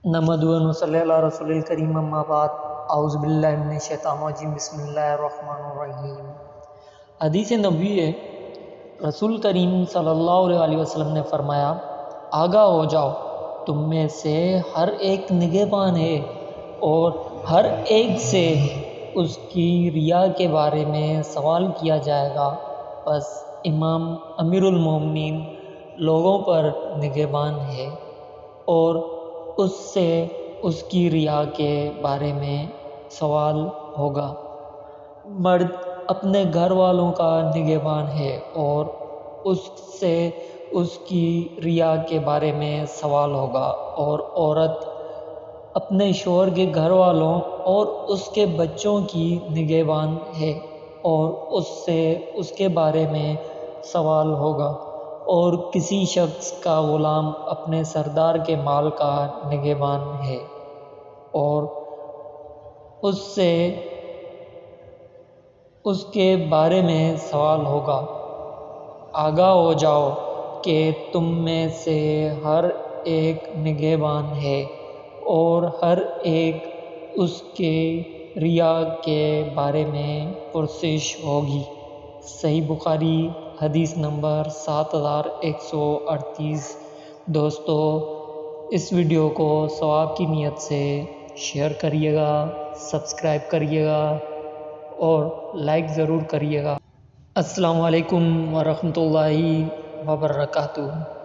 نحمد و نصلی علی رسول الکریم اما بعد اعوذ باللہ من الشیطان الرجیم بسم اللہ الرحمن الرحیم۔ حدیث نبوی ہے، رسول کریم صلی اللہ علیہ وسلم نے فرمایا، آگاہ ہو جاؤ، تم میں سے ہر ایک نگہبان ہے اور ہر ایک سے اس کی ریا کے بارے میں سوال کیا جائے گا، بس امام امیر المومنین لوگوں پر نگہبان ہے اور اس سے اس کی ریا کے بارے میں سوال ہوگا۔ مرد اپنے گھر والوں کا نگہبان ہے اور اس سے اس کی ریا کے بارے میں سوال ہوگا، اور عورت اپنے شوہر کے گھر والوں اور اس کے بچوں کی نگہبان ہے اور اس سے اس کے بارے میں سوال ہوگا، اور کسی شخص کا غلام اپنے سردار کے مال کا نگہبان ہے اور اس سے اس کے بارے میں سوال ہوگا۔ آگاہ ہو جاؤ کہ تم میں سے ہر ایک نگہبان ہے اور ہر ایک اس کے ریا کے بارے میں پرسش ہوگی۔ صحیح بخاری حدیث نمبر 7138۔ دوستو، اس ویڈیو کو ثواب کی نیت سے شیئر کریے گا، سبسکرائب کریے گا اور لائک ضرور کریے گا۔ السلام علیکم ورحمۃ اللہ وبرکاتہ۔